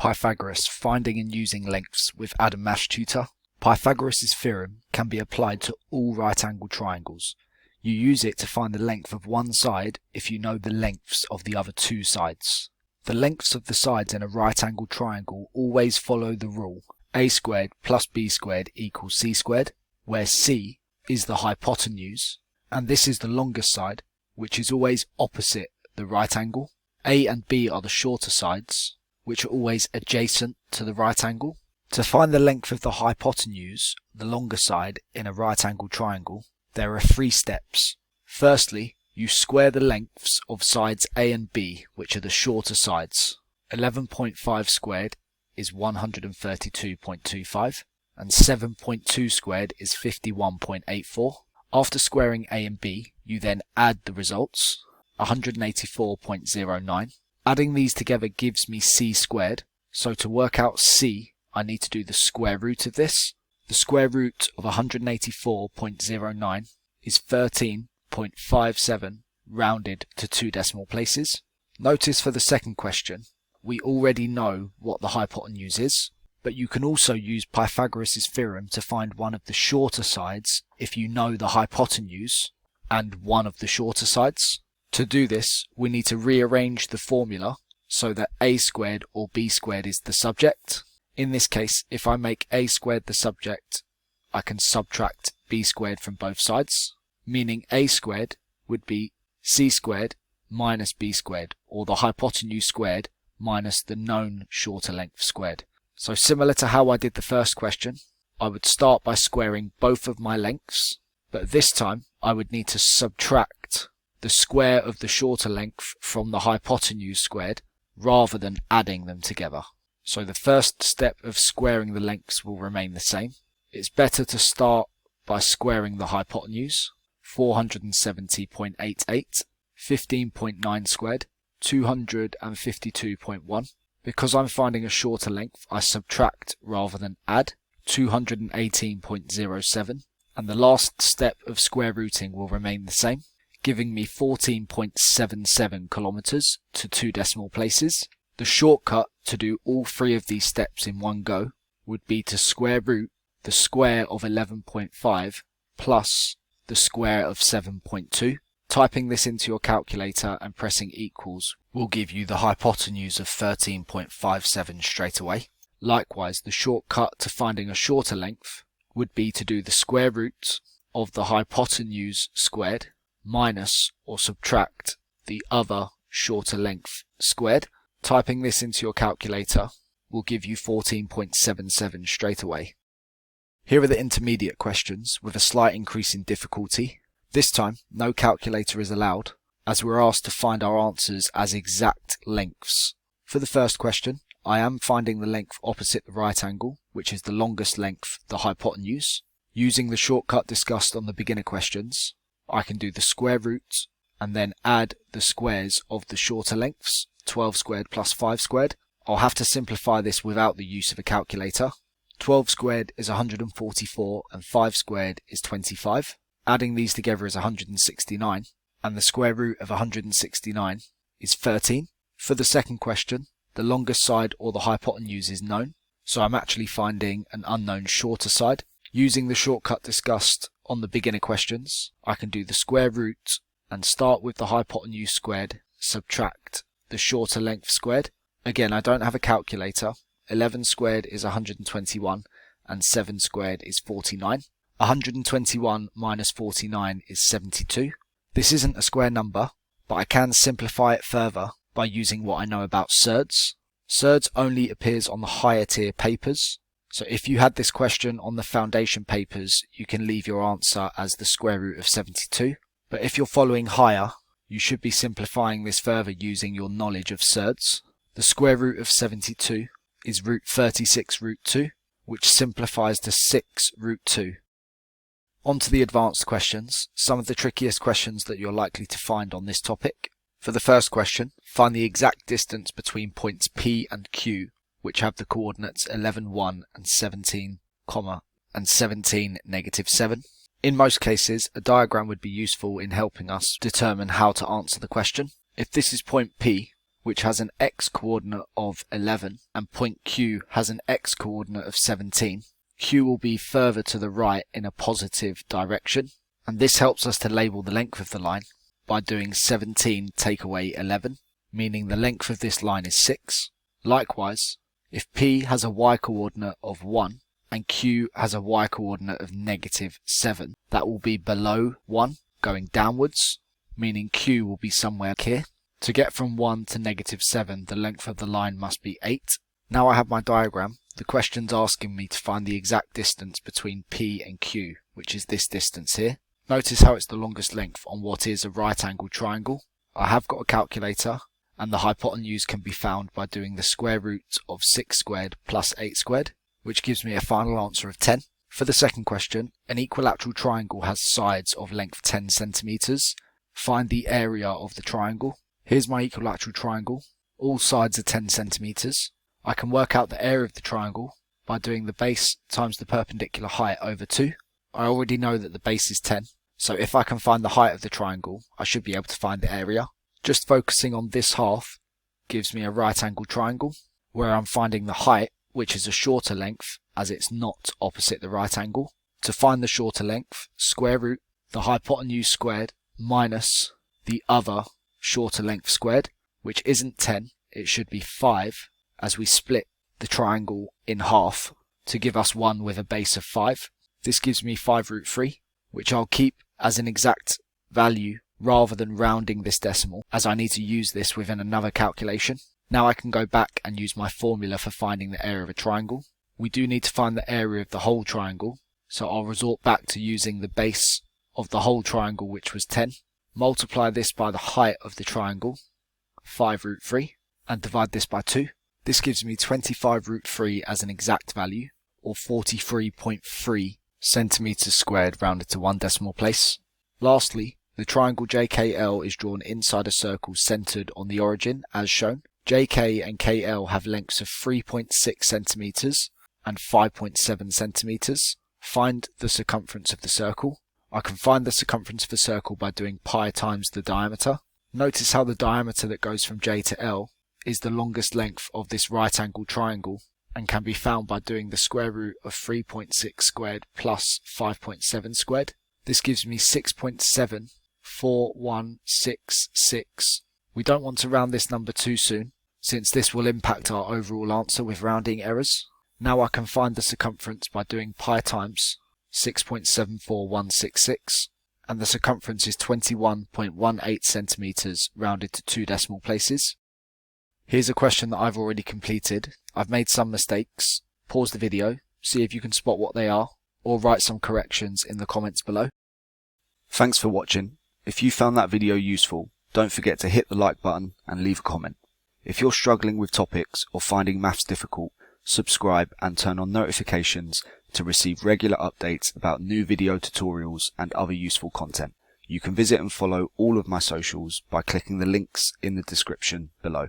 Pythagoras, finding and using lengths with adamonlinetutoring. Pythagoras' theorem can be applied to all right-angled triangles. You use it to find the length of one side if you know the lengths of the other two sides. The lengths of the sides in a right-angled triangle always follow the rule a squared plus b squared equals c squared, where c is the hypotenuse, and this is the longest side, which is always opposite the right angle. A and b are the shorter sides, which are always adjacent to the right angle. To find the length of the hypotenuse, the longer side, in a right-angled triangle, there are 3 steps. Firstly, you square the lengths of sides A and B, which are the shorter sides. 11.5 squared is 132.25, and 7.2 squared is 51.84. After squaring A and B, you then add the results, 184.09. Adding these together gives me c squared, so to work out c, I need to do the square root of this. The square root of 184.09 is 13.57 rounded to 2 decimal places. Notice for the second question, we already know what the hypotenuse is, but you can also use Pythagoras' theorem to find one of the shorter sides if you know the hypotenuse and one of the shorter sides. To do this, we need to rearrange the formula so that a squared or b squared is the subject. In this case, if I make a squared the subject, I can subtract b squared from both sides, meaning a squared would be c squared minus b squared, or the hypotenuse squared minus the known shorter length squared. So similar to how I did the first question, I would start by squaring both of my lengths, but this time I would need to subtract the square of the shorter length from the hypotenuse squared rather than adding them together. So the first step of squaring the lengths will remain the same. It's better to start by squaring the hypotenuse, 470.88, 15.9 squared, 252.1. Because I'm finding a shorter length, I subtract rather than add, 218.07, and the last step of square rooting will remain the same, giving me 14.77 kilometers to 2 decimal places. The shortcut to do all 3 of these steps in one go would be to square root the square of 11.5 plus the square of 7.2. Typing this into your calculator and pressing equals will give you the hypotenuse of 13.57 straight away. Likewise, the shortcut to finding a shorter length would be to do the square root of the hypotenuse squared minus or subtract the other shorter length squared. Typing this into your calculator will give you 14.77 straight away. Here are the intermediate questions with a slight increase in difficulty. This time, no calculator is allowed, as we're asked to find our answers as exact lengths. For the first question, I am finding the length opposite the right angle, which is the longest length, the hypotenuse. Using the shortcut discussed on the beginner questions, I can do the square root and then add the squares of the shorter lengths, 12 squared plus 5 squared. I'll have to simplify this without the use of a calculator. 12 squared is 144 and 5 squared is 25. Adding these together is 169, and the square root of 169 is 13. For the second question, the longest side or the hypotenuse is known, so I'm actually finding an unknown shorter side. Using the shortcut discussed on the beginner questions, I can do the square root and start with the hypotenuse squared, subtract the shorter length squared. Again, I don't have a calculator. 11 squared is 121 and 7 squared is 49. 121 minus 49 is 72. This isn't a square number, but I can simplify it further by using what I know about surds. Surds only appears on the higher tier papers, so if you had this question on the foundation papers, you can leave your answer as the square root of 72. But if you're following higher, you should be simplifying this further using your knowledge of surds. The square root of 72 is root 36 root 2, which simplifies to 6 root 2. On to the advanced questions, some of the trickiest questions that you're likely to find on this topic. For the first question, find the exact distance between points P and Q, which have the coordinates 11, 1 and 17, and 17, negative 7. In most cases, a diagram would be useful in helping us determine how to answer the question. If this is point P, which has an x coordinate of 11, and point Q has an x coordinate of 17, Q will be further to the right in a positive direction, and this helps us to label the length of the line by doing 17 take away 11, meaning the length of this line is 6. Likewise, if P has a y coordinate of 1 and Q has a y coordinate of -7, that will be below 1 going downwards, meaning Q will be somewhere here. To get from 1 to -7, the length of the line must be 8. Now I have my diagram. The question's asking me to find the exact distance between P and Q, which is this distance here. Notice how it's the longest length on what is a right angled triangle. I have got a calculator, and the hypotenuse can be found by doing the square root of 6 squared plus 8 squared, which gives me a final answer of 10. For the second question, an equilateral triangle has sides of length 10 centimeters. Find the area of the triangle. Here's my equilateral triangle. All sides are 10 centimeters. I can work out the area of the triangle by doing the base times the perpendicular height over 2. I already know that the base is 10, so if I can find the height of the triangle, I should be able to find the area. Just focusing on this half gives me a right angled triangle, where I'm finding the height, which is a shorter length, as it's not opposite the right angle. To find the shorter length, square root the hypotenuse squared minus the other shorter length squared, which isn't 10, it should be 5, as we split the triangle in half to give us one with a base of 5. This gives me 5 root 3, which I'll keep as an exact value rather than rounding this decimal, as I need to use this within another calculation. Now I can go back and use my formula for finding the area of a triangle. We do need to find the area of the whole triangle, so I'll resort back to using the base of the whole triangle, which was 10. Multiply this by the height of the triangle, 5 root 3, and divide this by 2. This gives me 25 root 3 as an exact value, or 43.3 centimeters squared rounded to one decimal place. Lastly, the triangle JKL is drawn inside a circle centered on the origin as shown. JK and KL have lengths of 3.6 centimeters and 5.7 centimeters. Find the circumference of the circle. I can find the circumference of the circle by doing pi times the diameter. Notice how the diameter that goes from J to L is the longest length of this right angled triangle, and can be found by doing the square root of 3.6 squared plus 5.7 squared. This gives me 6.74166. We don't want to round this number too soon, since this will impact our overall answer with rounding errors. Now I can find the circumference by doing pi times 6.74166, and the circumference is 21.18 centimeters rounded to 2 decimal places. Here's a question that I've already completed. I've made some mistakes. Pause the video, see if you can spot what they are, or write some corrections in the comments below. Thanks for watching. If you found that video useful, don't forget to hit the like button and leave a comment. If you're struggling with topics or finding maths difficult, subscribe and turn on notifications to receive regular updates about new video tutorials and other useful content. You can visit and follow all of my socials by clicking the links in the description below.